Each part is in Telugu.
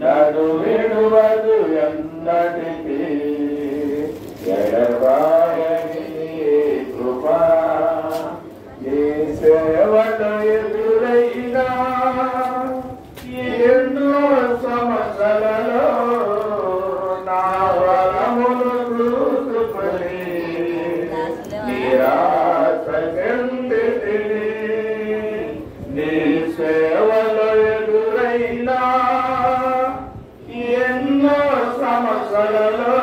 నడు విడువదు ఎన్నటికీ ఎడబాయని కృపా నీ సేవలో ఎదురైనా ఎన్నో సమస్యలలో నా వరములు చూసుకొని నిరాశ చెందితిని నీ సేవలో ఎదురైనా ఎన్నో సమస్యలలో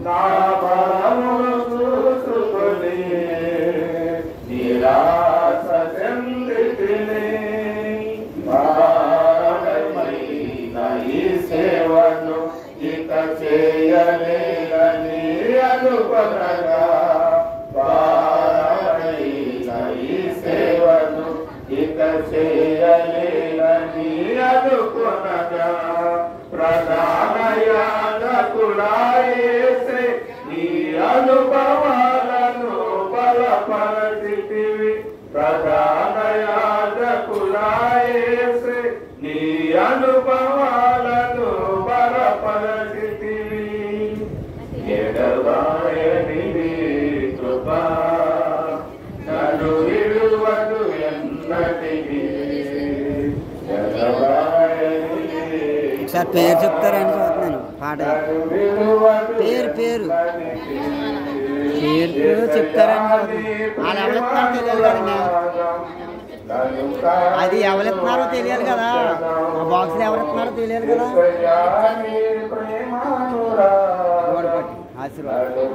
నా వరములు చూసుకొని నిరాశ చెందితిని ఈ సేవను ఇక చేయలేదని అనుకొనగా ఈ సేవను ఇక చేయలేదని అనుకొనగా ప్రధాన యాజకుడా యేసే నీ అనుభవాలను బలపరచితివి ప్రధాన యాజకుడా యేసే నీ అనుభవాలను బలపరచితివి ఎడబాయని కృపా నన్ను విడువదు ఎన్నటికీ సార్ పేరు చెప్తారని చూస్తున్నాను పాట పేరు పేరు పేరు చెప్తారని చూస్తున్నాను వాళ్ళు ఎవరెత్తున్నారో తెలియాలి కదండి అది ఎవరెత్తున్నారో తెలియాలి కదా ఆ బాక్స్లో ఎవరెత్తున్నారో తెలియాలి కదా ఓడిపట్టి ఆశీర్వాదం